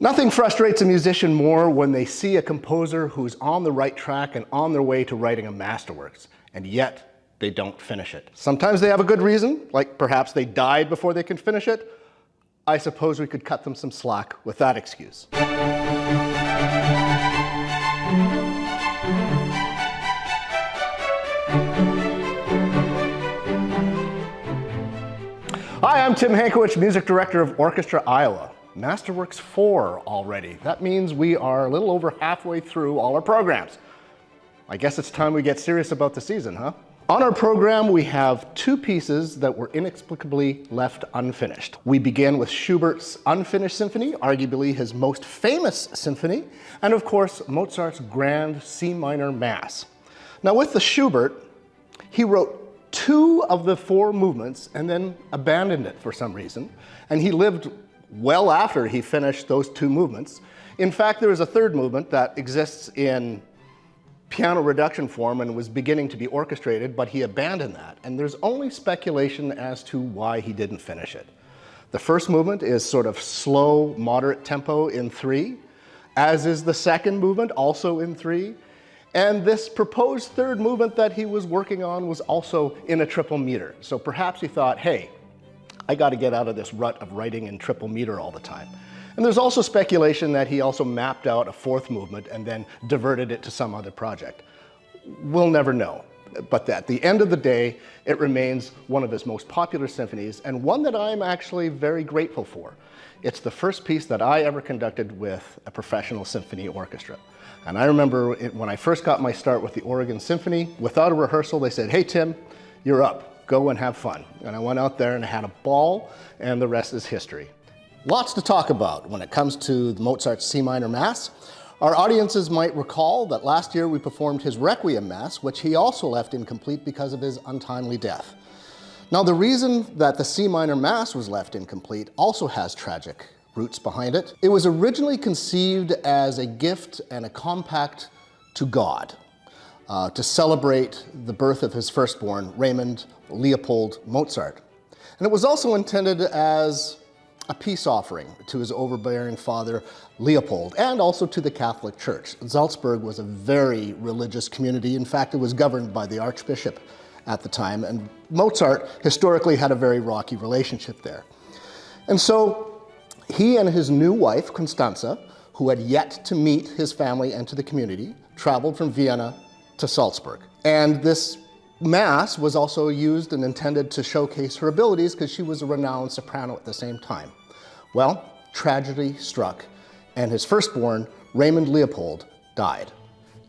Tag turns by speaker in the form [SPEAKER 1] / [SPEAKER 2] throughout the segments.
[SPEAKER 1] Nothing frustrates a musician more when they see a composer who's on the right track and on their way to writing a masterworks, and yet they don't finish it. Sometimes they have a good reason, like perhaps they died before they can finish it. I suppose we could cut them some slack with that excuse. Hi, I'm Tim Hankewich, Music Director of Orchestra, Iowa. Masterworks IV already. That means we are a little over halfway through all our programs. I guess it's time we get serious about the season, huh? On our program, we have two pieces that were inexplicably left unfinished. We begin with Schubert's Unfinished Symphony, arguably his most famous symphony, and of course, Mozart's Grand C Minor Mass. Now with the Schubert, he wrote 2 of the 4 movements and then abandoned it for some reason, and he lived well after he finished those 2 movements. In fact, there is a 3rd movement that exists in piano reduction form and was beginning to be orchestrated, but he abandoned that. And there's only speculation as to why he didn't finish it. The 1st movement is sort of slow, moderate tempo in 3, as is the 2nd movement, also in 3. And this proposed 3rd movement that he was working on was also in a triple meter. So perhaps he thought, hey, I got to get out of this rut of writing in triple meter all the time. And there's also speculation that he also mapped out a 4th movement and then diverted it to some other project. We'll never know. But at the end of the day, it remains one of his most popular symphonies and one that I'm actually very grateful for. It's the first piece that I ever conducted with a professional symphony orchestra. And I remember when I first got my start with the Oregon Symphony, without a rehearsal, they said, hey, Tim, you're up. Go and have fun. And I went out there and I had a ball, and the rest is history. Lots to talk about when it comes to the Mozart C Minor Mass. Our audiences might recall that last year we performed his Requiem Mass, which he also left incomplete because of his untimely death. Now, the reason that the C Minor Mass was left incomplete also has tragic roots behind it. It was originally conceived as a gift and a compact to God, to celebrate the birth of his firstborn, Raymond Leopold Mozart. And it was also intended as a peace offering to his overbearing father, Leopold, and also to the Catholic Church. Salzburg was a very religious community. In fact, it was governed by the Archbishop at the time, and Mozart historically had a very rocky relationship there. And so he and his new wife, Constanza, who had yet to meet his family and to the community, traveled from Vienna to Salzburg. And this Mass was also used and intended to showcase her abilities because she was a renowned soprano at the same time. Well, tragedy struck, and his firstborn, Raymond Leopold, died.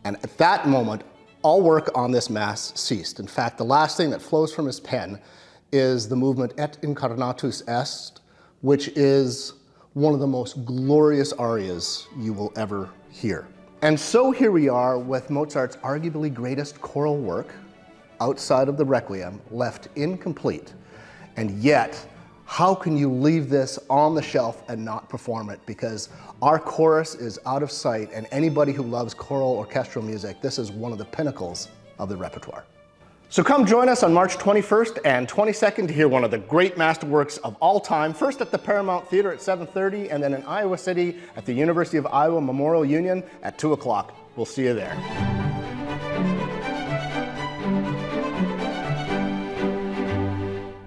[SPEAKER 1] And at that moment, all work on this Mass ceased. In fact, the last thing that flows from his pen is the movement Et Incarnatus Est, which is one of the most glorious arias you will ever hear. And so here we are with Mozart's arguably greatest choral work, outside of the Requiem, left incomplete. And yet, how can you leave this on the shelf and not perform it? Because our chorus is out of sight, and anybody who loves choral orchestral music, this is one of the pinnacles of the repertoire. So come join us on March 21st and 22nd to hear one of the great masterworks of all time, first at the Paramount Theater at 7:30, and then in Iowa City at the University of Iowa Memorial Union at 2 o'clock. We'll see you there.